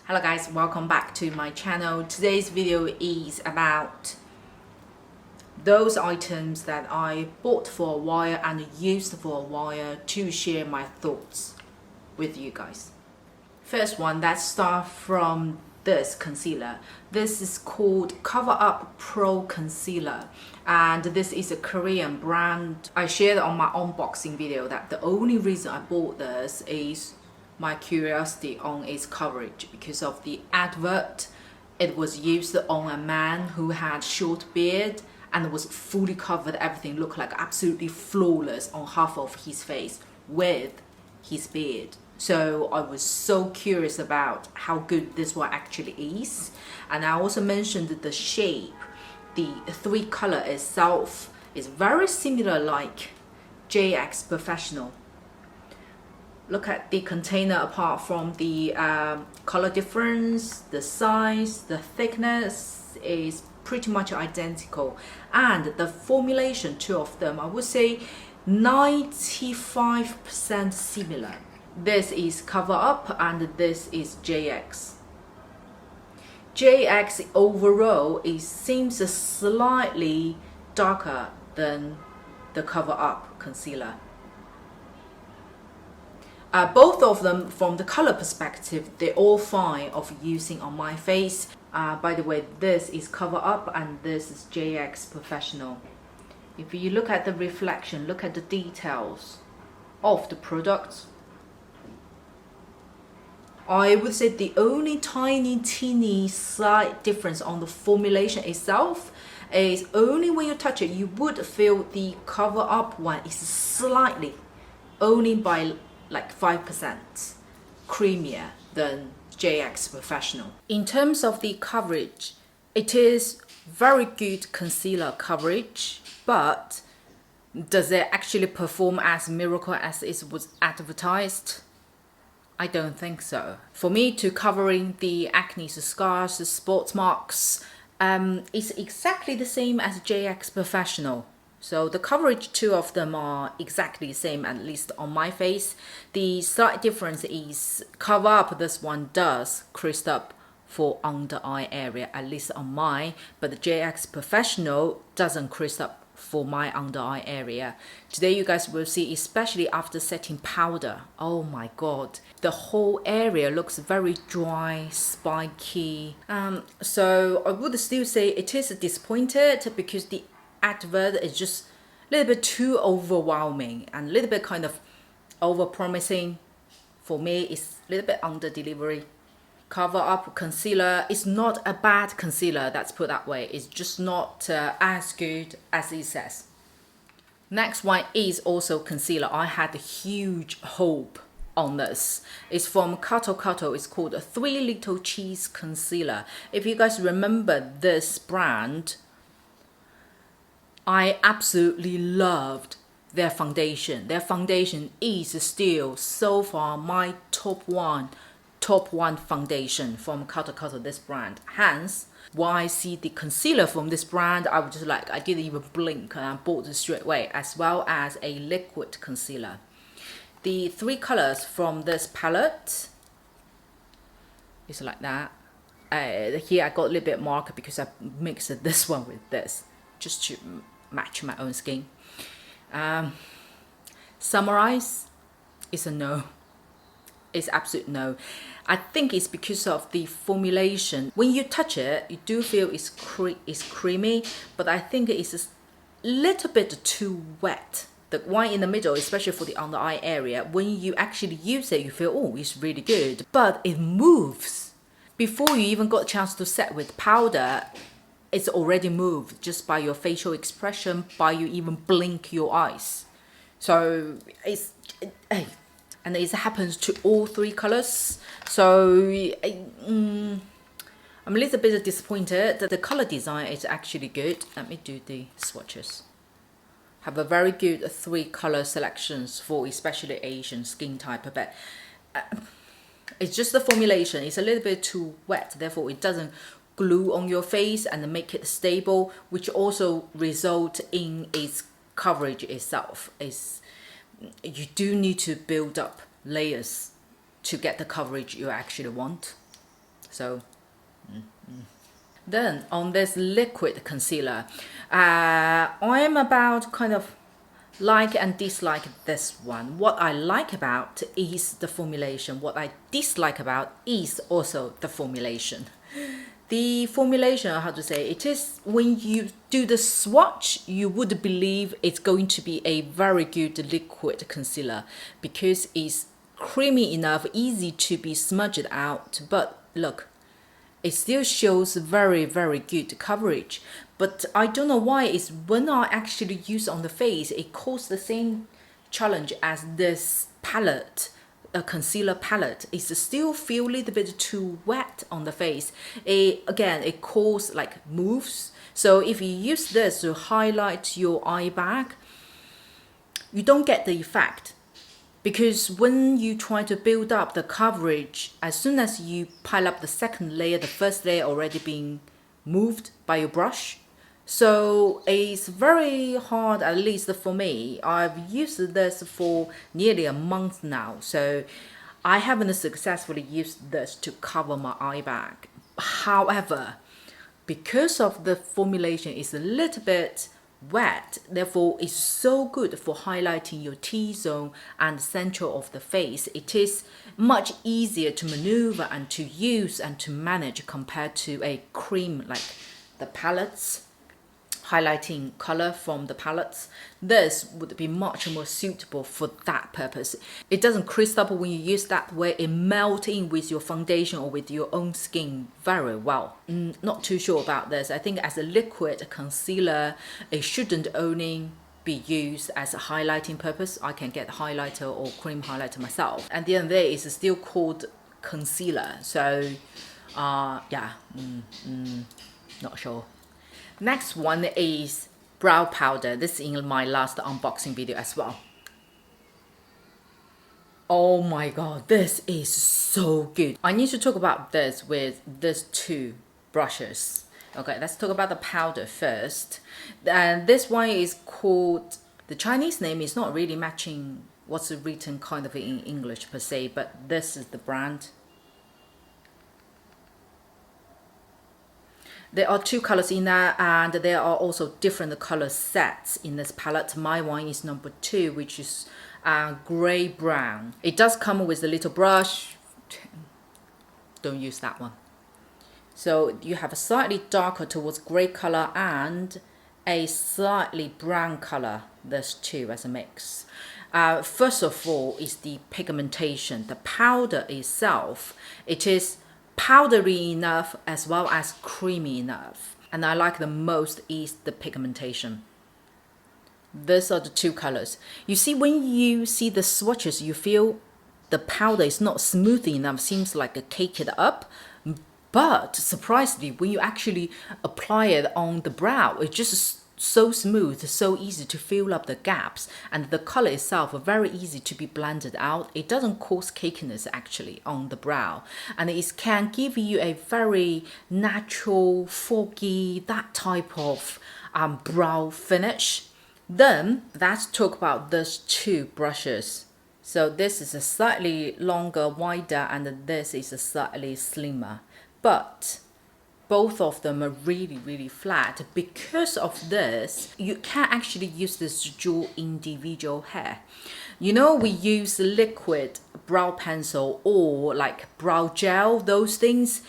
Hello guys, welcome back to my channel. Today's video is about those items that I bought for a while and used for a while to share my thoughts with you guys. First one, let's start from this concealer. This is called Cover Up Pro Concealer, and this is a Korean brand. I shared on my unboxing video that the only reason I bought this is my curiosity on its coverage because of the advert. It was used on a man who had short beard and was fully covered. Everything looked like absolutely flawless on half of his face with his beard. So I was so curious about how good this one actually is. And I also mentioned the shape. The three color itself is very similar like JX Professional. Look at the container. Apart from the color difference, the size, the thickness is pretty much identical, and the formulation, two of them, I would say 95% similar. This is Cover Up and this is JX. JX overall seems slightly darker than the Cover Up concealer. Both of them, from the color perspective, they're all fine of using on my face. By the way, this is Cover Up and this is JX Professional. If you look at the reflection, look at the details of the products, I would say the only tiny teeny slight difference on the formulation itself is only when you touch it, you would feel the Cover Up one is slightly, only by like 5% creamier than JX Professional. In terms of the coverage, it is very good concealer coverage, but does it actually perform as miracle as it was advertised? I don't think so. For me, to covering the acne, the scars, the sports marks, it's exactly the same as JX Professional. So the coverage, two of them are exactly the same, at least on my face. The slight difference is Cover Up, this one does crisp up for under eye area, at least on mine, but the JX Professional doesn't crisp up for my under eye area. Today you guys will see, especially after setting powder, oh my god, the whole area looks very dry, spiky. So I would still say it is disappointed because the advert is just a little bit too overwhelming and a little bit kind of over promising. For me, it's a little bit under delivery. Cover Up concealer is not a bad concealer, that's put that way. It's just not as good as it says. Next one is also concealer. I had a huge hope on this. It's from KATO. It's called a 3 Little Cheese Concealer. If you guys remember this brand, I absolutely loved their foundation. Their foundation is still so far my top one foundation from KATO, this brand. Hence, when I see the concealer from this brand, I was just like, I didn't even blink and I bought it straight away, as well as a liquid concealer. The three colors from this palette is like that. Here I got a little bit marker because I mixed this one with this just to match my own skin. Summarize, it's a no. It's absolute no. I think it's because of the formulation. When you touch it, you do feel it's creamy, but I think it's a little bit too wet. The one in the middle, especially for the under eye area, when you actually use it, you feel, oh, it's really good. But it moves. Before you even got a chance to set with powder, it's already moved just by your facial expression, by you even blink your eyes. So and it happens to all three colors. So I'm a little bit disappointed that the color design is actually good. Let me do the swatches. Have a very good three color selections for especially Asian skin type, but it's just the formulation. It's a little bit too wet, therefore it doesn't glue on your face and make it stable, which also result in its coverage itself. You do need to build up layers to get the coverage you actually want. So then on this liquid concealer, I'm about kind of like and dislike this one. What I like about is the formulation. What I dislike about is also the formulation. The formulation, how to say, it is when you do the swatch, you would believe it's going to be a very good liquid concealer because it's creamy enough, easy to be smudged out. But look, it still shows very, very good coverage. But I don't know why it's when I actually use on the face, it caused the same challenge as this palette, a concealer palette. It's still feel a little bit too wet on the face. Again, it causes like moves. So if you use this to highlight your eye bag, you don't get the effect. Because when you try to build up the coverage, as soon as you pile up the second layer, the first layer already being moved by your brush. So it's very hard, at least for me. I've used this for nearly a month now. So I haven't successfully used this to cover my eye bag. However, because of the formulation is a little bit wet, therefore it's so good for highlighting your T-zone and center of the face. It is much easier to maneuver and to use and to manage compared to a cream like the palettes, highlighting color from the palettes. This would be much more suitable for that purpose. It doesn't crisp up when you use that way. It melts in with your foundation or with your own skin very well. Not too sure about this. I think as a liquid concealer, it shouldn't only be used as a highlighting purpose. I can get highlighter or cream highlighter myself. And the end of the day, it's still called concealer. So yeah, not sure. Next one is brow powder. This is in my last unboxing video as well. Oh my god, this is so good. I need to talk about this with these two brushes. Okay, let's talk about the powder first. And this one is called, the Chinese name is not really matching what's written kind of in English per se, but this is the brand. There are two colors in there, and there are also different color sets in this palette. My one is number 2, which is gray brown. It does come with a little brush. Don't use that one. So you have a slightly darker towards gray color and a slightly brown color. There's two as a mix. First of all is the pigmentation. The powder itself, it is powdery enough as well as creamy enough. And I like the most is the pigmentation. These are the two colors. You see, when you see the swatches, you feel the powder is not smooth enough, seems like a cake it up. But surprisingly, when you actually apply it on the brow, it's just so smooth, so easy to fill up the gaps, and the color itself are very easy to be blended out. It doesn't cause cakiness actually on the brow, and it can give you a very natural, foggy, that type of brow finish. Then let's talk about those two brushes. So this is a slightly longer, wider, and this is a slightly slimmer, but both of them are really, really flat. Because of this, you can actually use this to draw individual hair. You know, we use liquid brow pencil or like brow gel, those things.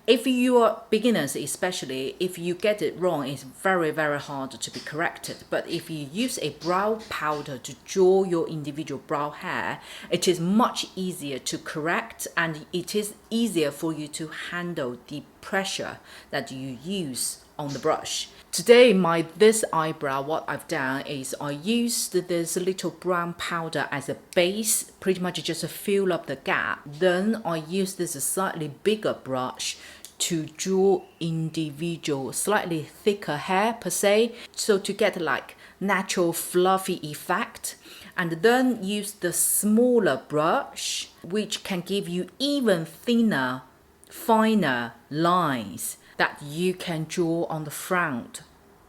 If you are beginners, especially, if you get it wrong, it's very, very hard to be corrected. But if you use a brow powder to draw your individual brow hair, it is much easier to correct, and it is easier for you to handle the pressure that you use on the brush. Today, this eyebrow, what I've done is I used this little brown powder as a base, pretty much just to fill up the gap. Then I used this slightly bigger brush to draw individual, slightly thicker hair per se, so to get like natural fluffy effect. And then use the smaller brush, which can give you even thinner, finer lines that you can draw on the front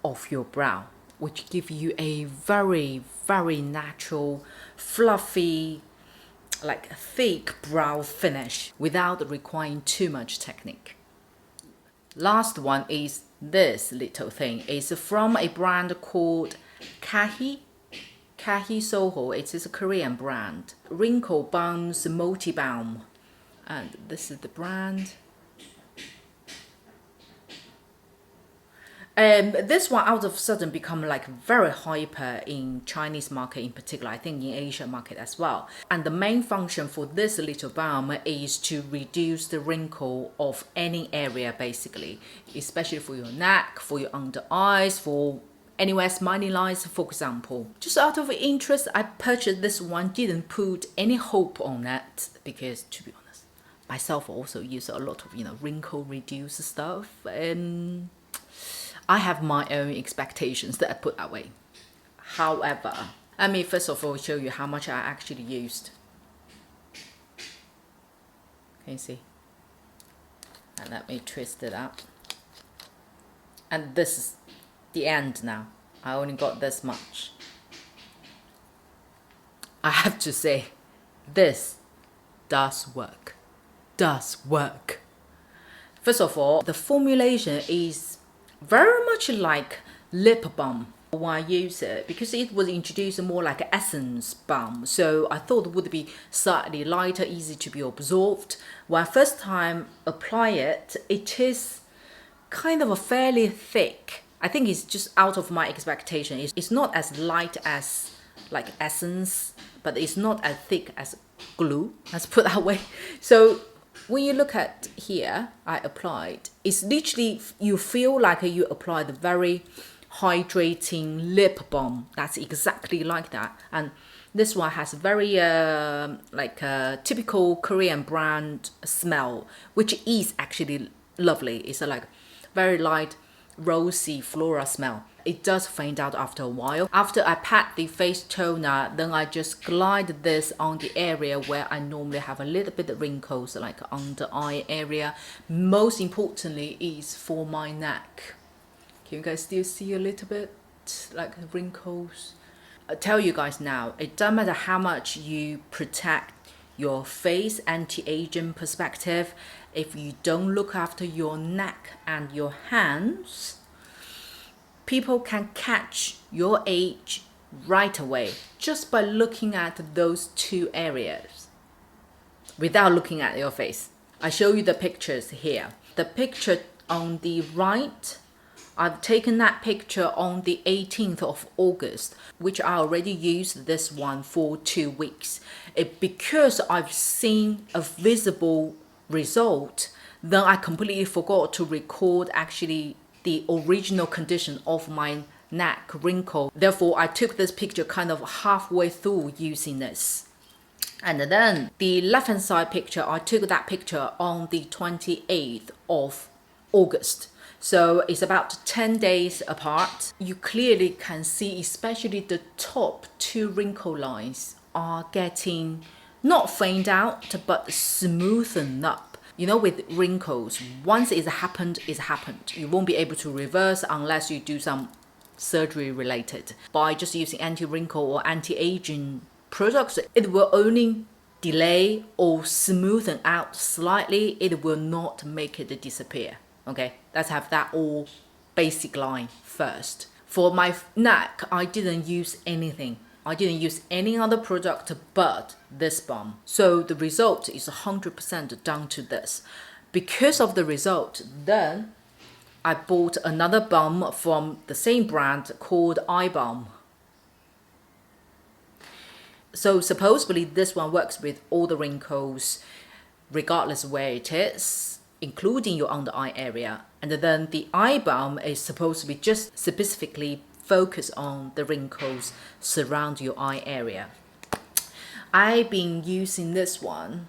of your brow, which give you a very, very natural, fluffy, like thick brow finish without requiring too much technique. Last one is this little thing. It's from a brand called Kahi. Kahi Seoul. It is a Korean brand. Wrinkle Balm's Multi Balm. And this is the brand. This one out of a sudden become like very hyper in Chinese market in particular, I think in Asia market as well. And the main function for this little balm is to reduce the wrinkle of any area basically, especially for your neck, for your under eyes, for anywhere smiley lines, for example. Just out of interest, I purchased this one, didn't put any hope on it because, to be honest, myself also use a lot of, wrinkle reduce stuff. I have my own expectations that I put that way. However, let me first of all show you how much I actually used. Can you see? And let me twist it up. And this is the end now. I only got this much. I have to say, this does work. Does work. First of all, the formulation is very much like lip balm when I use it, because it was introduced more like an essence balm, so I thought it would be slightly lighter, easy to be absorbed. When I first time apply it, it is kind of a fairly thick. I think it's just out of my expectation. It's not as light as like essence, but it's not as thick as glue, let's put that way. So when you look at here, I applied, it's literally, you feel like you applied a very hydrating lip balm. That's exactly like that. And this one has very like a typical Korean brand smell, which is actually lovely. It's a like very light, rosy floral smell. It does fade out after a while. After I pat the face toner, then I just glide this on the area where I normally have a little bit of wrinkles, like under eye area. Most importantly is for my neck. Can you guys still see a little bit like wrinkles? I tell you guys now, it doesn't matter how much you protect your face anti-aging perspective, if you don't look after your neck and your hands, people can catch your age right away just by looking at those two areas without looking at your face. I show you the pictures here. The picture on the right, I've taken that picture on the 18th of August, which I already used this one for 2 weeks. Because I've seen a visible result, then I completely forgot to record actually the original condition of my neck wrinkle. Therefore, I took this picture kind of halfway through using this. And then the left hand side picture, I took that picture on the 28th of August. So it's about 10 days apart. You clearly can see, especially the top two wrinkle lines are getting not fade out, but smoothened up. You know, with wrinkles, once it's happened, it's happened. You won't be able to reverse unless you do some surgery related. By just using anti-wrinkle or anti-aging products, it will only delay or smoothen out slightly. It will not make it disappear. Okay, let's have that all basic line first. For my neck, I didn't use anything. I didn't use any other product but this balm. So the result is 100% down to this. Because of the result, then I bought another balm from the same brand called Eyebrow. So supposedly this one works with all the wrinkles, regardless where it is, including your under eye area. And then the eye balm is supposed to be just specifically focus on the wrinkles surround your eye area. I've been using this one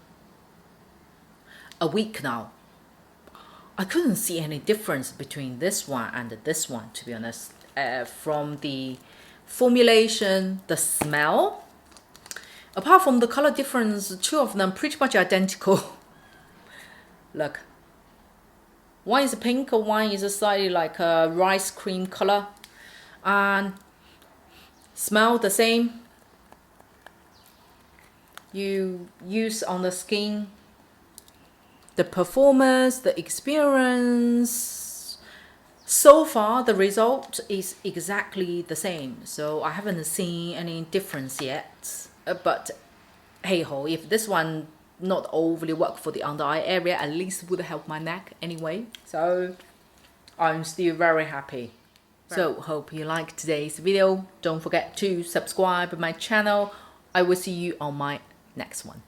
a week now. I couldn't see any difference between this one and this one, to be honest. From the formulation, the smell, apart from the color difference, two of them pretty much identical. Look, one is pink, one is slightly like a rice cream color. And smell the same. You use on the skin, the performance, the experience, So far, the result is exactly the same. So I haven't seen any difference yet. But hey ho, if this one not overly work for the under eye area, at least would help my neck anyway. So I'm still very happy. So hope you liked today's video. Don't forget to subscribe my channel. I will see you on my next one.